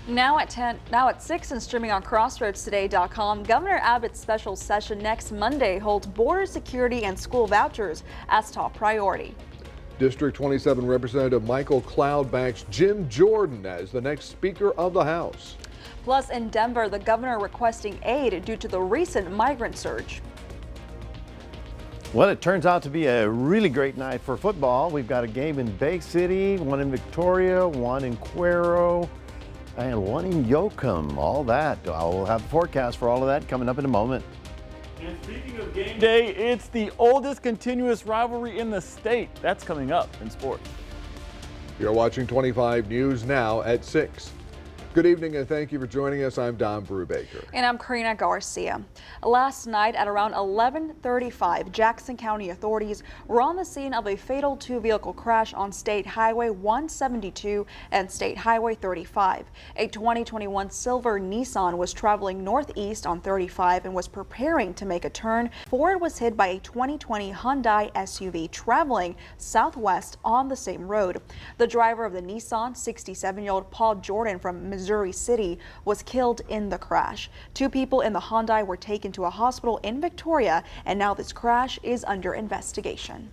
Now at 10, now at 6 and streaming on crossroadstoday.com, Governor Abbott's special session next Monday holds border security and school vouchers as top priority. District 27 Representative Michael Cloud backs Jim Jordan as the next Speaker of the House. Plus, in Denver, the governor requesting aid due to the recent migrant surge. Well, it turns out to be a really great night for football. We've got a game in Bay City, one in Victoria, one in Cuero, and one in Yoakum. All that. I'll have a forecast for all of that coming up in a moment. And speaking of game day, it's the oldest continuous rivalry in the state. That's coming up in sports. You're watching 25 News now at 6. Good evening and thank you for joining us. I'm Don Brubaker. And I'm Karina Garcia. Last night at around 11:35, Jackson County authorities were on the scene of a fatal two-vehicle crash on State Highway 172 and State Highway 35. A 2021 silver Nissan was traveling northeast on 35 and was preparing to make a turn before it was hit by a 2020 Hyundai SUV traveling southwest on the same road. The driver of the Nissan, 67-year-old Paul Jordan from Missouri City, was killed in the crash. Two people in the Hyundai were taken to a hospital in Victoria, and now this crash is under investigation.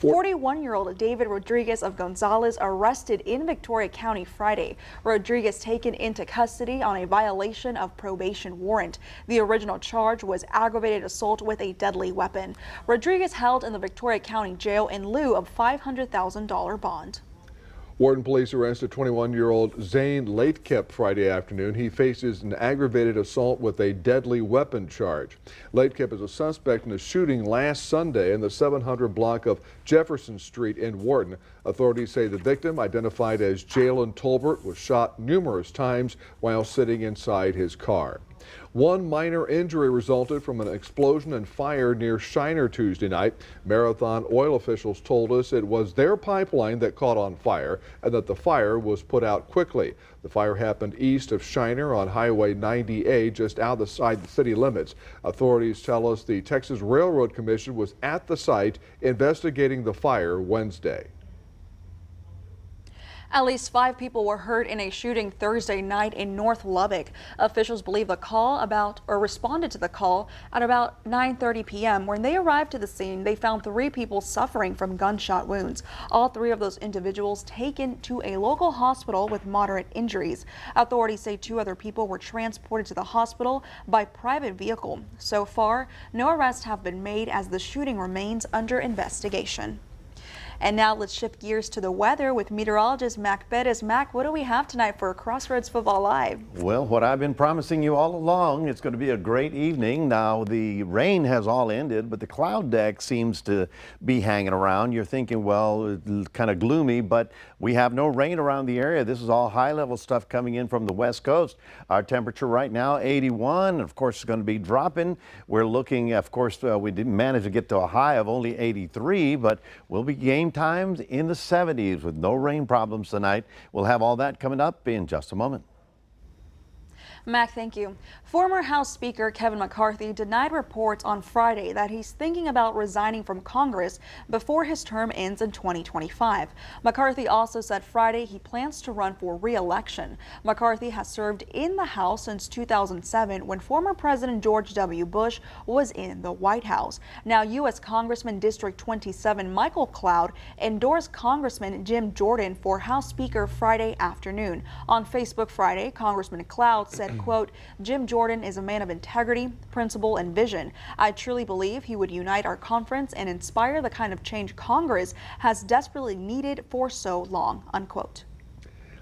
41-year-old David Rodriguez of Gonzales arrested in Victoria County Friday. Rodriguez taken into custody on a violation of probation warrant. The original charge was aggravated assault with a deadly weapon. Rodriguez held in the Victoria County Jail in lieu of $500,000 bond. Wharton police arrested 21-year-old Zane Latekep Friday afternoon. He faces an aggravated assault with a deadly weapon charge. Latekep is a suspect in a shooting last Sunday in the 700 block of Jefferson Street in Wharton. Authorities say the victim, identified as Jalen Tolbert, was shot numerous times while sitting inside his car. One minor injury resulted from an explosion and fire near Shiner Tuesday night. Marathon oil officials told us it was their pipeline that caught on fire and that the fire was put out quickly. The fire happened east of Shiner on Highway 90A, just outside the city limits. Authorities tell us the Texas Railroad Commission was at the site investigating the fire Wednesday. At least 5 people were hurt in a shooting Thursday night in North Lubbock. Officials believe responded to the call at about 9:30 p.m. When they arrived to the scene, they found 3 people suffering from gunshot wounds. All 3 of those individuals taken to a local hospital with moderate injuries. Authorities say 2 other people were transported to the hospital by private vehicle. So far, no arrests have been made as the shooting remains under investigation. And now let's shift gears to the weather with meteorologist Mac Bettis. Mac, what do we have tonight for Crossroads Football Live? Well, what I've been promising you all along, it's going to be a great evening. Now, the rain has all ended, but the cloud deck seems to be hanging around. You're thinking, well, it's kind of gloomy, but we have no rain around the area. This is all high-level stuff coming in from the west coast. Our temperature right now, 81. Of course, it's going to be dropping. We're looking, of course, we didn't manage to get to a high of only 83, but we'll be game times in the 70s with no rain problems tonight. We'll have all that coming up in just a moment. Mac, thank you. Former House Speaker Kevin McCarthy denied reports on Friday that he's thinking about resigning from Congress before his term ends in 2025. McCarthy also said Friday he plans to run for re-election. McCarthy has served in the House since 2007 when former President George W. Bush was in the White House. Now, U.S. Congressman District 27 Michael Cloud endorsed Congressman Jim Jordan for House Speaker Friday afternoon. On Facebook Friday, Congressman Cloud said, quote, "Jim Jordan is a man of integrity, principle, and vision. I truly believe he would unite our conference and inspire the kind of change Congress has desperately needed for so long," unquote.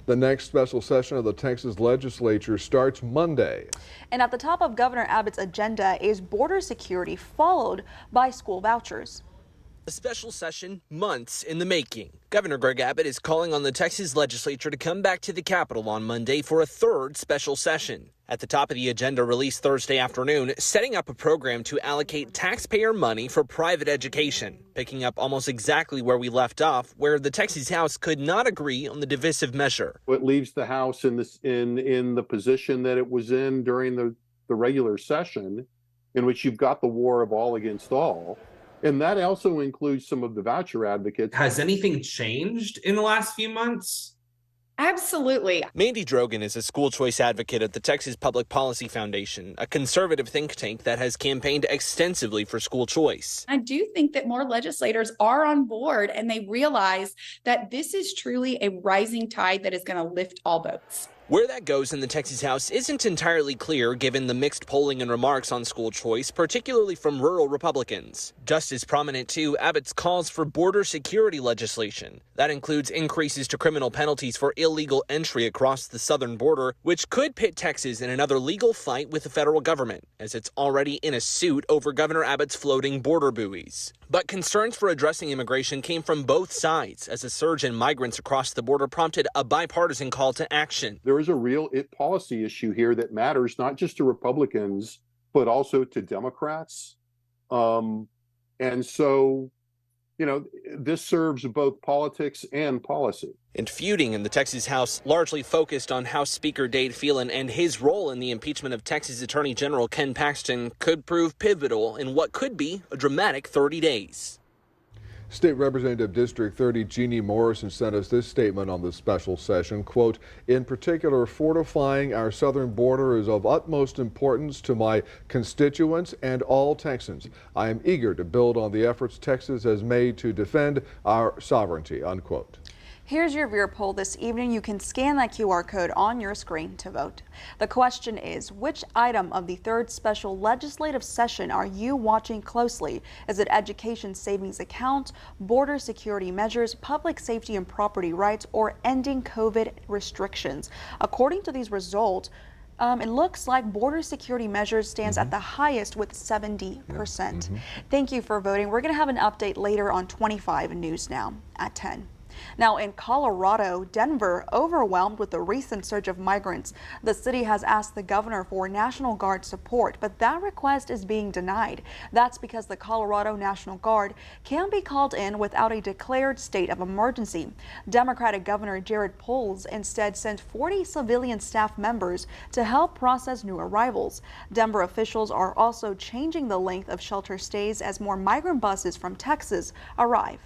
The next special session of the Texas legislature starts Monday. And at the top of Governor Abbott's agenda is border security, followed by school vouchers. A special session months in the making. Governor Greg Abbott is calling on the Texas legislature to come back to the Capitol on Monday for a 3rd special session. At the top of the agenda released Thursday afternoon, setting up a program to allocate taxpayer money for private education, picking up almost exactly where we left off, where the Texas House could not agree on the divisive measure. It leaves the House in the position that it was in during the regular session, in which you've got the war of all against all. And that also includes some of the voucher advocates. Has anything changed in the last few months? Absolutely. Mandy Drogan is a school choice advocate at the Texas Public Policy Foundation, a conservative think tank that has campaigned extensively for school choice. I do think that more legislators are on board and they realize that this is truly a rising tide that is going to lift all boats. Where that goes in the Texas House isn't entirely clear given the mixed polling and remarks on school choice, particularly from rural Republicans. Just as prominent, too, Abbott's calls for border security legislation. That includes increases to criminal penalties for illegal entry across the southern border, which could pit Texas in another legal fight with the federal government, as it's already in a suit over Governor Abbott's floating border buoys. But concerns for addressing immigration came from both sides, as a surge in migrants across the border prompted a bipartisan call to action. There is a real policy issue here that matters not just to Republicans, but also to Democrats. And so, this serves both politics and policy. And feuding in the Texas House largely focused on House Speaker Dade Phelan, and his role in the impeachment of Texas Attorney General Ken Paxton could prove pivotal in what could be a dramatic 30 days. State Representative District 30 Jeannie Morrison sent us this statement on the special session, quote, "In particular, fortifying our southern border is of utmost importance to my constituents and all Texans. I am eager to build on the efforts Texas has made to defend our sovereignty," unquote. Here's your viewer poll this evening. You can scan that QR code on your screen to vote. The question is, which item of the third special legislative session are you watching closely? Is it education savings account, border security measures, public safety and property rights, or ending COVID restrictions? According to these results, it looks like border security measures stands at the highest with 70%. Thank you for voting. We're going to have an update later on 25 News Now at 10. Now in Colorado, Denver, overwhelmed with the recent surge of migrants. The city has asked the governor for National Guard support, but that request is being denied. That's because the Colorado National Guard can be called in without a declared state of emergency. Democratic Governor Jared Polis instead sent 40 civilian staff members to help process new arrivals. Denver officials are also changing the length of shelter stays as more migrant buses from Texas arrive.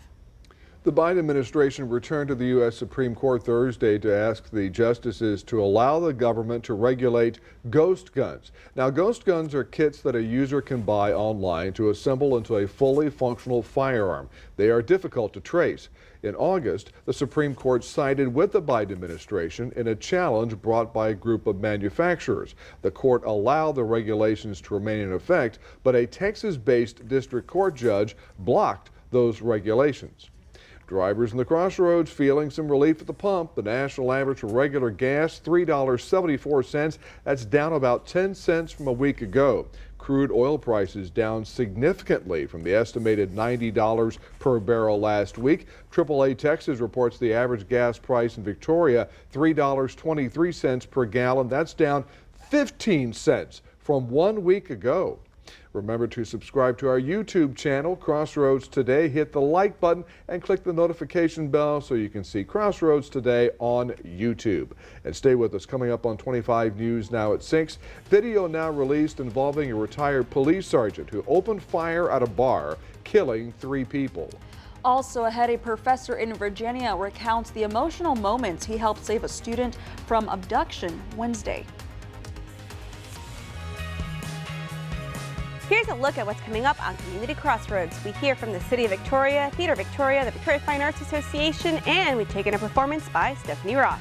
The Biden administration returned to the U.S. Supreme Court Thursday to ask the justices to allow the government to regulate ghost guns. Now, ghost guns are kits that a user can buy online to assemble into a fully functional firearm. They are difficult to trace. In August, the Supreme Court sided with the Biden administration in a challenge brought by a group of manufacturers. The court allowed the regulations to remain in effect, but a Texas-based district court judge blocked those regulations. Drivers in the Crossroads feeling some relief at the pump. The national average for regular gas, $3.74. That's down about 10 cents from a week ago. Crude oil prices down significantly from the estimated $90 per barrel last week. AAA Texas reports the average gas price in Victoria, $3.23 per gallon. That's down 15 cents from 1 week ago. Remember to subscribe to our YouTube channel, Crossroads Today. Hit the like button and click the notification bell so you can see Crossroads Today on YouTube. And stay with us. Coming up on 25 News Now at 6. Video now released involving a retired police sergeant who opened fire at a bar, killing 3 people. Also ahead, a professor in Virginia recounts the emotional moments he helped save a student from abduction Wednesday. Here's a look at what's coming up on Community Crossroads. We hear from the City of Victoria, Theater Victoria, the Victoria Fine Arts Association, and we take in a performance by Stephanie Ross.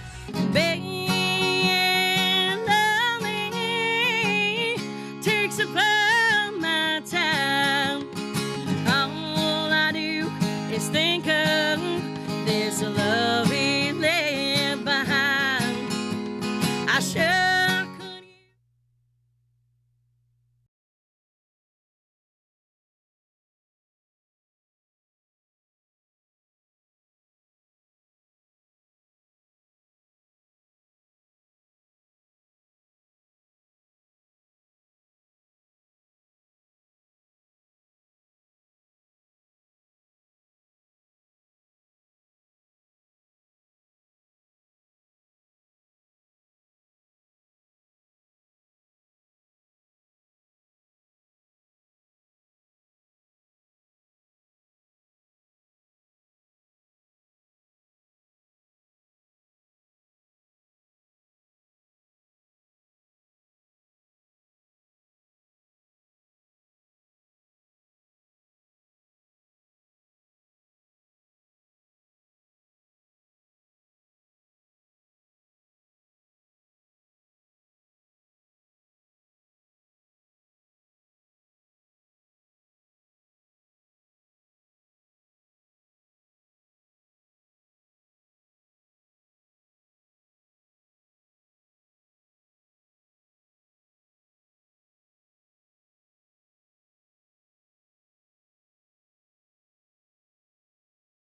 Takes up all my time. All I do is think of this love he left behind. I sure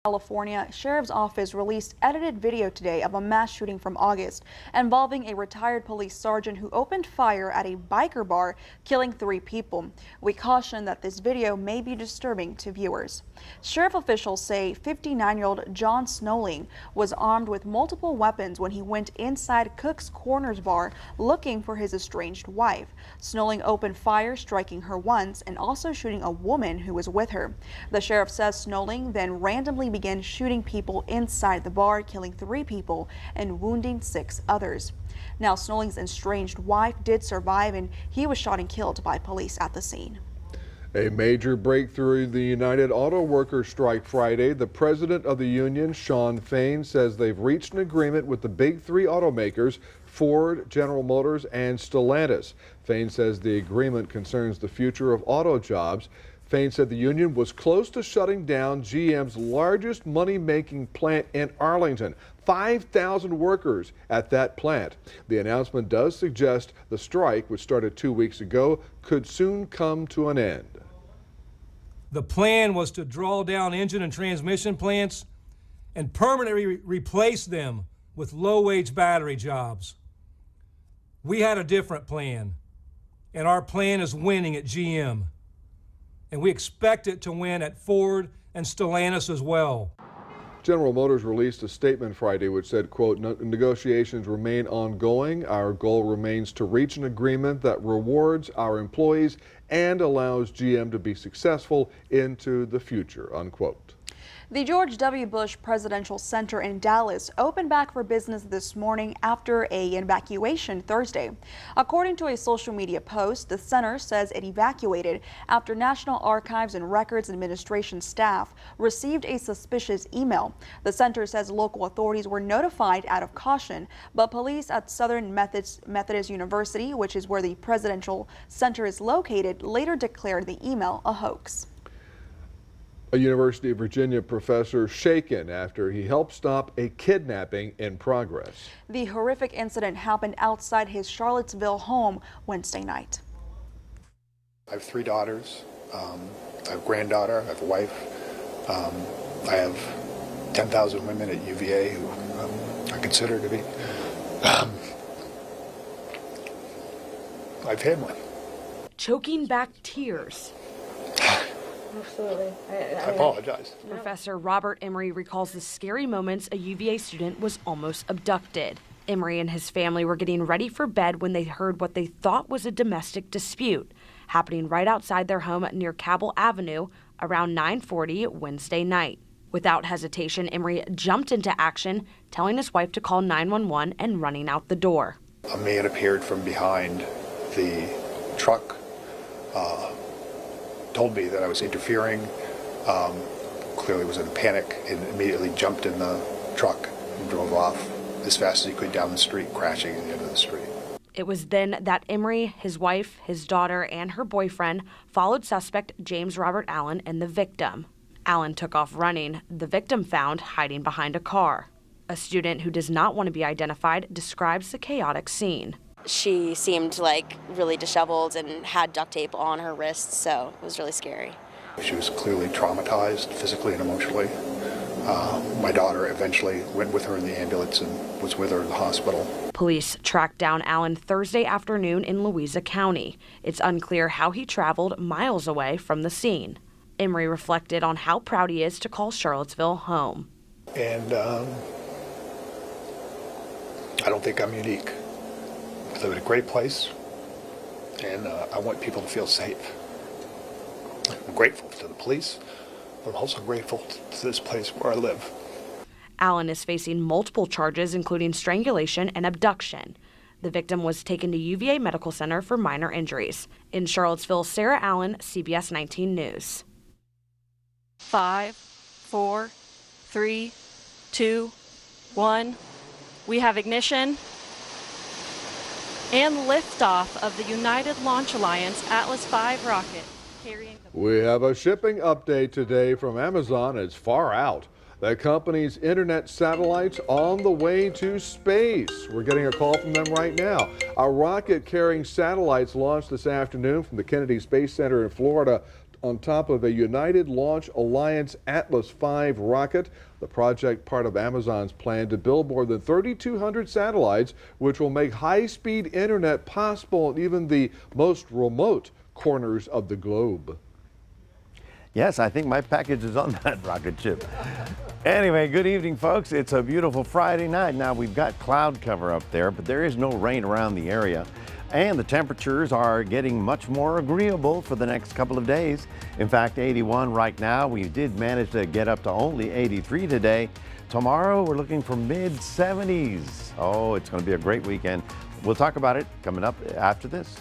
California Sheriff's Office released edited video today of a mass shooting from August involving a retired police sergeant who opened fire at a biker bar, killing 3 people. We caution that this video may be disturbing to viewers. Sheriff officials say 59-year-old John Snowling was armed with multiple weapons when he went inside Cook's Corners bar looking for his estranged wife. Snowling opened fire, striking her once and also shooting a woman who was with her. The sheriff says Snowling then randomly began shooting people inside the bar, killing 3 people and wounding 6 others. Now, Snowling's estranged wife did survive, and he was shot and killed by police at the scene. A major breakthrough in the United Auto Workers strike Friday. The president of the union, Shawn Fain, says they've reached an agreement with the big 3 automakers, Ford, General Motors, and Stellantis. Fain says the agreement concerns the future of auto jobs. Fain said the union was close to shutting down GM's largest money-making plant in Arlington. 5,000 workers at that plant. The announcement does suggest the strike, which started 2 weeks ago, could soon come to an end. The plan was to draw down engine and transmission plants and permanently replace them with low-wage battery jobs. We had a different plan, and our plan is winning at GM. And we expect it to win at Ford and Stellantis as well. General Motors released a statement Friday which said, quote, negotiations remain ongoing. Our goal remains to reach an agreement that rewards our employees and allows GM to be successful into the future, unquote. The George W. Bush Presidential Center in Dallas opened back for business this morning after an evacuation Thursday. According to a social media post, the center says it evacuated after National Archives and Records Administration staff received a suspicious email. The center says local authorities were notified out of caution, but police at Southern Methodist University, which is where the Presidential Center is located, later declared the email a hoax. A University of Virginia professor shaken after he helped stop a kidnapping in progress. The horrific incident happened outside his Charlottesville home Wednesday night. I have 3 daughters. I have a granddaughter. I have a wife. I have 10,000 women at UVA who I consider to be my family. Choking back tears. Absolutely. I apologize. Professor Robert Emery recalls the scary moments a UVA student was almost abducted. Emery and his family were getting ready for bed when they heard what they thought was a domestic dispute happening right outside their home near Cabell Avenue around 9:40 Wednesday night. Without hesitation, Emery jumped into action, telling his wife to call 911 and running out the door. A man appeared from behind the truck, told me that I was interfering, clearly was in a panic, and immediately jumped in the truck and drove off as fast as he could down the street, crashing at the end of the street. It was then that Emery, his wife, his daughter, and her boyfriend followed suspect James Robert Allen and the victim. Allen took off running, the victim found hiding behind a car. A student who does not want to be identified describes the chaotic scene. She seemed like really disheveled and had duct tape on her wrists, so it was really scary. She was clearly traumatized physically and emotionally. My daughter eventually went with her in the ambulance and was with her in the hospital. Police tracked down Allen Thursday afternoon in Louisa County. It's unclear how he traveled miles away from the scene. Emery reflected on how proud he is to call Charlottesville home. And I don't think I'm unique. I live in a great place, and I want people to feel safe. I'm grateful to the police, but I'm also grateful to this place where I live. Allen is facing multiple charges, including strangulation and abduction. The victim was taken to UVA Medical Center for minor injuries. In Charlottesville, Sarah Allen, CBS 19 News. 5, 4, 3, 2, 1. We have ignition and liftoff of the United Launch Alliance Atlas V rocket. We have a shipping update today from Amazon. It's far out. The company's internet satellites on the way to space. We're getting a call from them right now. A rocket carrying satellites launched this afternoon from the Kennedy Space Center in Florida on top of a United Launch Alliance Atlas V rocket. The project, part of Amazon's plan to build more than 3,200 satellites, which will make high-speed internet possible in even the most remote corners of the globe. Yes, I think my package is on that rocket ship. Anyway, good evening, folks. It's a beautiful Friday night. Now, we've got cloud cover up there, but there is no rain around the area. And the temperatures are getting much more agreeable for the next couple of days. In fact, 81 right now. We did manage to get up to only 83 today. Tomorrow, we're looking for mid-70s. Oh, it's going to be a great weekend. We'll talk about it coming up after this.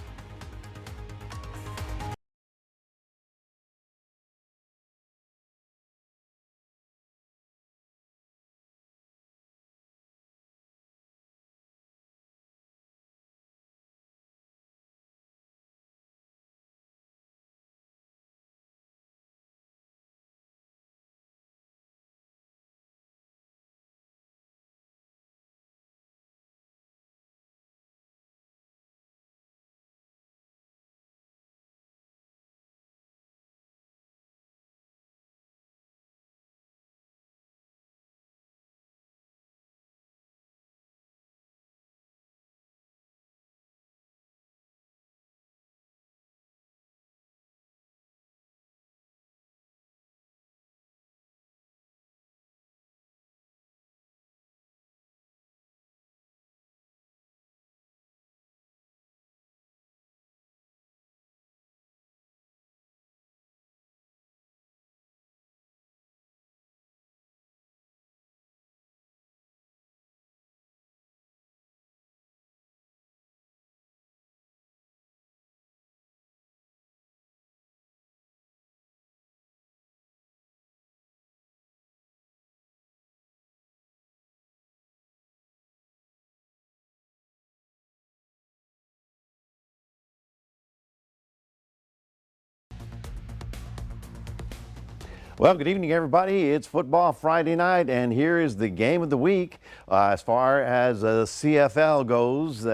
Well, good evening, everybody. It's Football Friday night, and here is the game of the week. As far as CFL goes,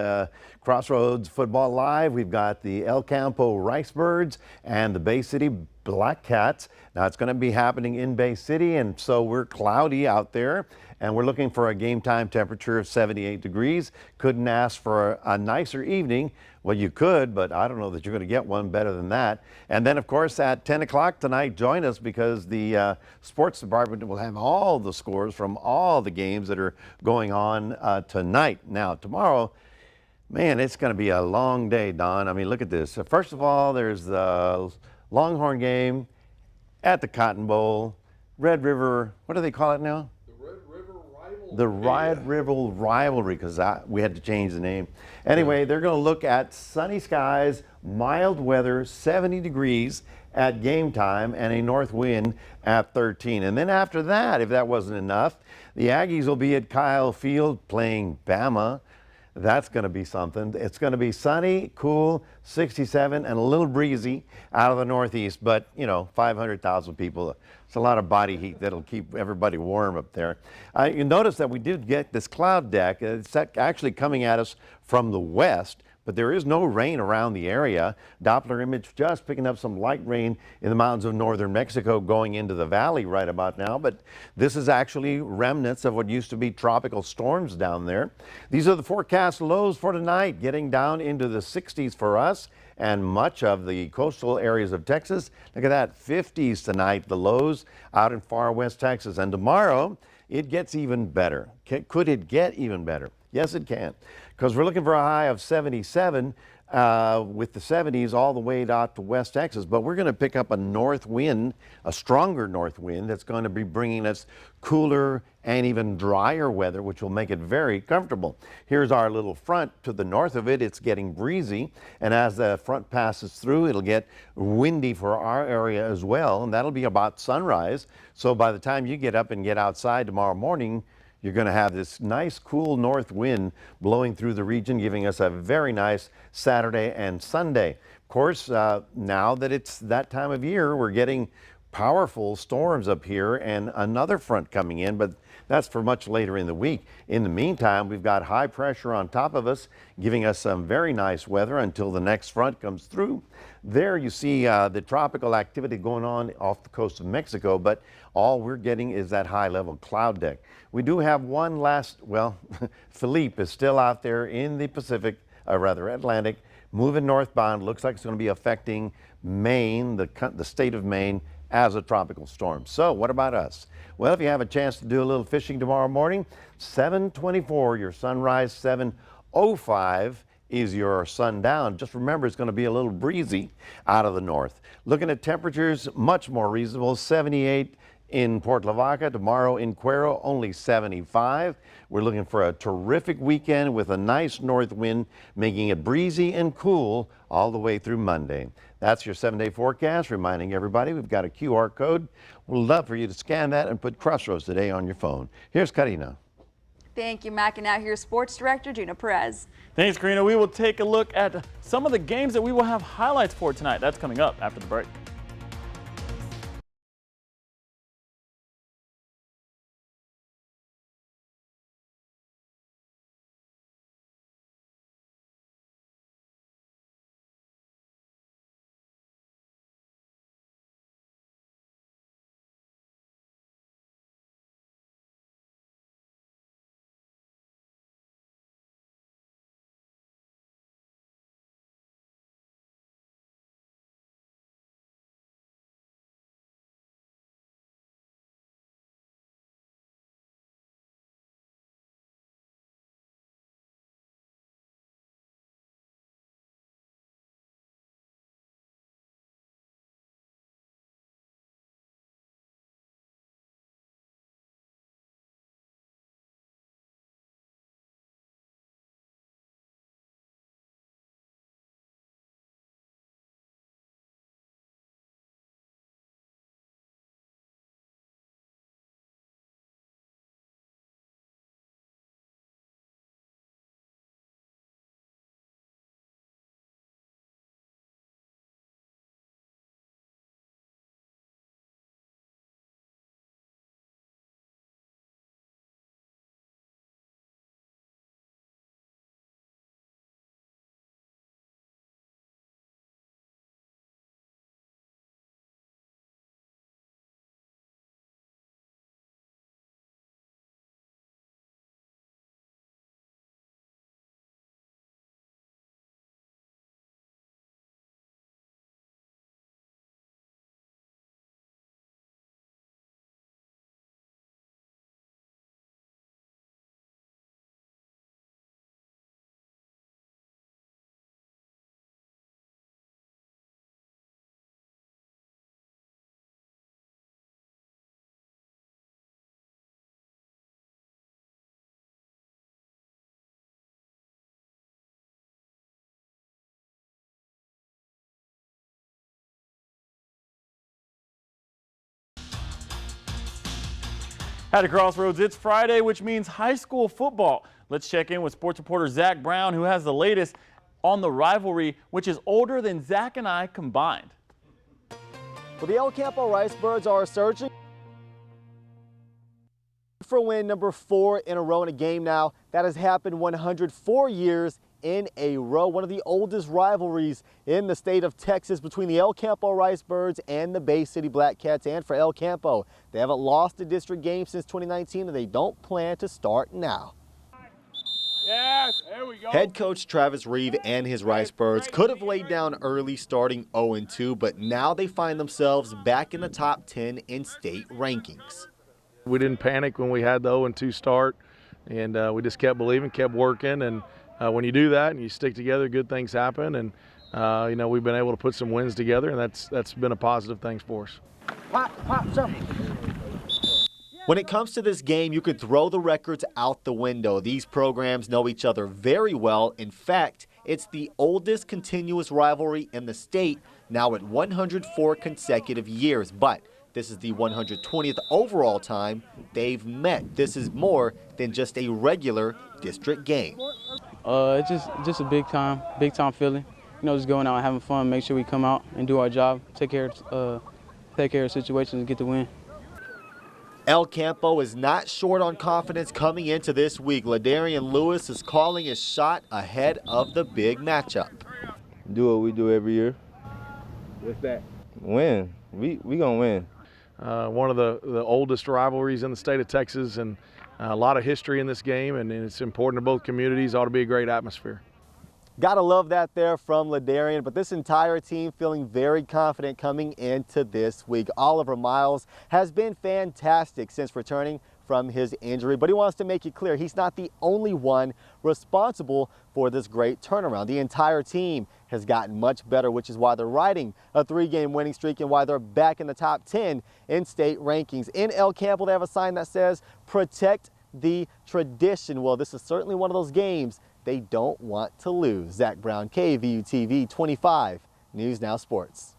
Crossroads Football Live, we've got the El Campo Ricebirds and the Bay City Black Cats. Now, it's going to be happening in Bay City, and so we're cloudy out there, and we're looking for a game time temperature of 78 degrees. Couldn't ask for a nicer evening. Well, you could, but I don't know that you're going to get one better than that. And then, of course, at 10 o'clock tonight, join us because the sports department will have all the scores from all the games that are going on tonight. Now, tomorrow, man, it's going to be a long day, Don. I mean, look at this. First of all, there's the Longhorn game at the Cotton Bowl. Red River, what do they call it now? The Red River Rivalry, because we had to change the name. Anyway, they're going to look at sunny skies, mild weather, 70 degrees at game time, and a north wind at 13. And then after that, if that wasn't enough, the Aggies will be at Kyle Field playing Bama. That's going to be something. It's going to be sunny, cool, 67, and a little breezy out of the northeast. But, you know, 500,000 people. It's a lot of body heat that'll keep everybody warm up there. You notice that we did get this cloud deck. It's actually coming at us from the west, but there is no rain around the area. Doppler image just picking up some light rain in the mountains of northern Mexico going into the valley right about now. But this is actually remnants of what used to be tropical storms down there. These are the forecast lows for tonight, getting down into the 60s for us and much of the coastal areas of Texas. Look at that, 50s tonight, the lows out in far west Texas. And tomorrow, it gets even better. Could it get even better? Yes, it can, because we're looking for a high of 77 with the 70s all the way out to West Texas. But we're going to pick up a north wind, a stronger north wind that's going to be bringing us cooler and even drier weather, which will make it very comfortable. Here's our little front. To the north of it, it's getting breezy. And as the front passes through, it'll get windy for our area as well. And that'll be about sunrise. So by the time you get up and get outside tomorrow morning, you're going to have this nice, cool north wind blowing through the region, giving us a very nice Saturday and Sunday. Of course, now that it's that time of year, we're getting powerful storms up here and another front coming in, but that's for much later in the week. In the meantime, we've got high pressure on top of us, giving us some very nice weather until the next front comes through. There you see the tropical activity going on off the coast of Mexico, but all we're getting is that high level cloud deck. We do have one last, well, Philippe is still out there in the Pacific, rather Atlantic, moving northbound. Looks like it's going to be affecting Maine, the state of Maine, as a tropical storm. So what about us? Well, if you have a chance to do a little fishing tomorrow morning, 7:24 your sunrise, 7:05 is your sundown. Just remember, it's going to be a little breezy out of the north. Looking at temperatures, much more reasonable, 78 in Port Lavaca. Tomorrow in Cuero, only 75. We're looking for a terrific weekend with a nice north wind, making it breezy and cool all the way through Monday. That's your 7-day forecast, reminding everybody we've got a QR code. We'd love for you to scan that and put Crossroads Today on your phone. Here's Karina. Thank you, Mac. And now here's Sports Director Gina Perez. Thanks, Karina. We will take a look at some of the games that we will have highlights for tonight. That's coming up after the break. At a Crossroads, it's Friday, which means high school football. Let's check in with sports reporter Zach Brown, who has the latest on the rivalry, which is older than Zach and I combined. Well, the El Campo Ricebirds are searching for win number 4 in a row in a game now. That has happened 104 years in a row. One of the oldest rivalries in the state of Texas between the El Campo Ricebirds and the Bay City Black Cats. And for El Campo, they haven't lost a district game since 2019, and they don't plan to start now. Yes, there we go. Head coach Travis Reeve and his Ricebirds could have laid down early, starting 0-2, but now they find themselves back in the top 10 in state rankings. We didn't panic when we had the 0-2 start, and we just kept believing, kept working, and when you do that and you stick together, good things happen. And you know, we've been able to put some wins together, and that's been a positive thing for us. When it comes to this game, you could throw the records out the window. These programs know each other very well. In fact, it's the oldest continuous rivalry in the state, now at 104 consecutive years. But this is the 120th overall time they've met. This is more than just a regular district game. It's just a big time feeling. You know, just going out and having fun, make sure we come out and do our job, take care of take care of situations and get the win. El Campo is not short on confidence coming into this week. Ladarian Lewis is calling his shot ahead of the big matchup. Do what we do every year. What's that? Win. We gonna win. One of the oldest rivalries in the state of Texas, and a lot of history in this game, and it's important to both communities. Ought to be a great atmosphere. Gotta love that there from Ladarian, but this entire team feeling very confident coming into this week. Oliver Miles has been fantastic since returning from his injury, but he wants to make it clear he's not the only one responsible for this great turnaround. The entire team has gotten much better, which is why they're riding a 3-game winning streak and why they're back in the top 10 in state rankings. In El Campo, they have a sign that says, "Protect the tradition." Well, this is certainly one of those games they don't want to lose. Zach Brown, KVUTV 25, News Now Sports.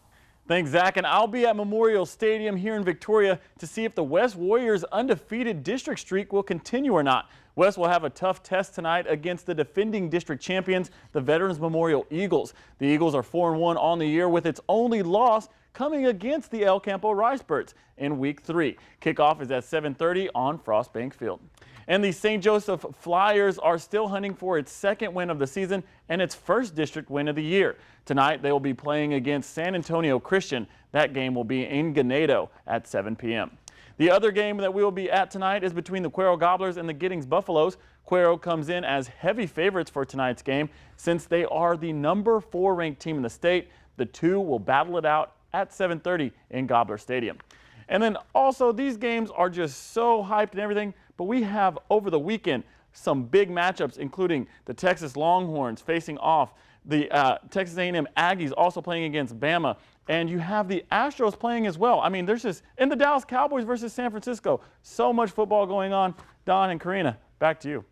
Thanks, Zach. And I'll be at Memorial Stadium here in Victoria to see if the West Warriors' undefeated district streak will continue or not. West will have a tough test tonight against the defending district champions, the Veterans Memorial Eagles. The Eagles are 4-1 on the year, with its only loss coming against the El Campo Ricebirds in Week 3. Kickoff is at 7:30 on Frostbank Field. And the St. Joseph Flyers are still hunting for its second win of the season and its first district win of the year. Tonight, they will be playing against San Antonio Christian. That game will be in Ganado at 7 p.m. The other game that we will be at tonight is between the Cuero Gobblers and the Giddings Buffaloes. Cuero comes in as heavy favorites for tonight's game since they are the number 4 ranked team in the state. The two will battle it out at 7:30 in Gobbler Stadium. And then also, these games are just so hyped and everything, but we have over the weekend some big matchups, including the Texas Longhorns facing off the Texas A&M Aggies, also playing against Bama, and you have the Astros playing as well. I mean, there's just, and the Dallas Cowboys versus San Francisco. So much football going on. Don and Karina, back to you.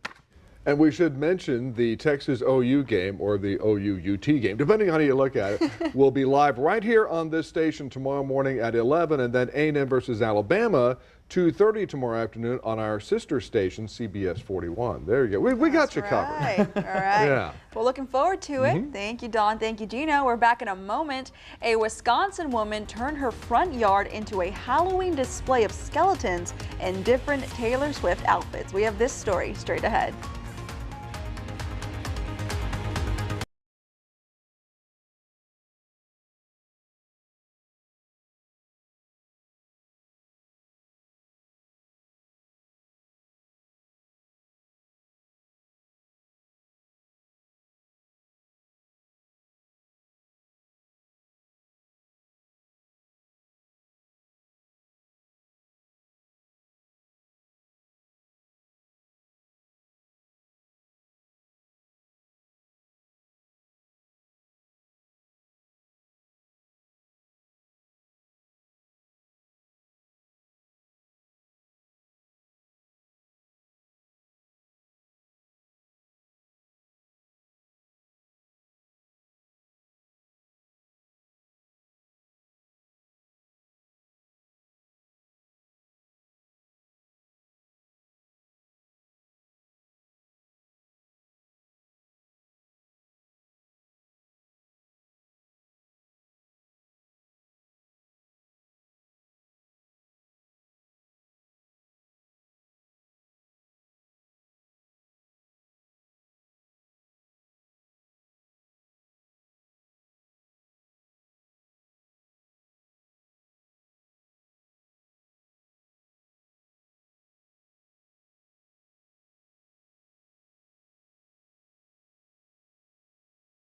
And we should mention the Texas OU game, or the OU-UT game, depending on how you look at it, will be live right here on this station tomorrow morning at 11, and then A&M versus Alabama, 2:30 tomorrow afternoon on our sister station, CBS 41. There you go. We got you covered. All right. Yeah. Well, looking forward to it. Thank you, Don. Thank you, Gino. We're back in a moment. A Wisconsin woman turned her front yard into a Halloween display of skeletons in different Taylor Swift outfits. We have this story straight ahead.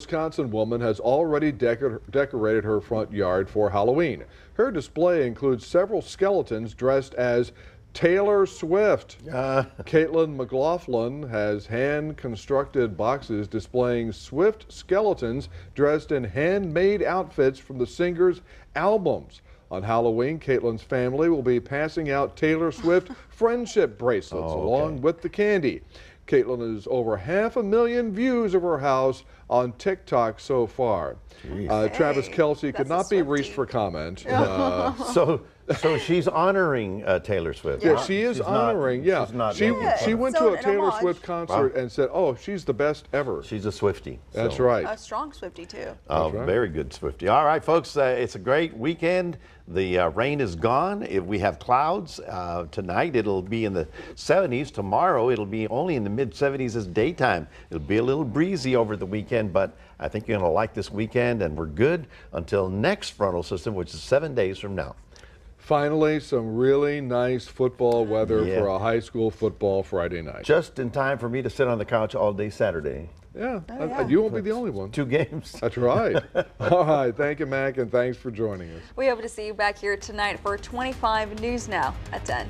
Wisconsin woman has already decorated her front yard for Halloween. Her display includes several skeletons dressed as Taylor Swift. Caitlin McLaughlin has hand-constructed boxes displaying Swift skeletons dressed in handmade outfits from the singer's albums. On Halloween, Caitlin's family will be passing out Taylor Swift friendship bracelets along with the candy. Caitlin has over 500,000 views of her house on TikTok so far. Travis Kelce could not be reached for comment. So she's honoring Taylor Swift. Yeah, huh? she is She's not- honoring. Yeah, she's not she making fun of went her. to a an Taylor homage. Swift concert and said, "Oh, she's the best ever." She's a Swiftie. That's so. right. A strong Swiftie too. Oh, right. very good, Swiftie. All right, folks, it's a great weekend. The rain is gone. If we have clouds tonight, it'll be in the 70s. Tomorrow, it'll be only in the mid-70s as daytime. It'll be a little breezy over the weekend, but I think you're going to like this weekend, and we're good until next frontal system, which is 7 days from now. Finally, some really nice football weather Yeah. for a high school football Friday night. Just in time for me to sit on the couch all day Saturday. Yeah, yeah. you won't be the only one. 2 games. That's right. All right, thank you, Mac, and thanks for joining us. We hope to see you back here tonight for 25 News Now at 10.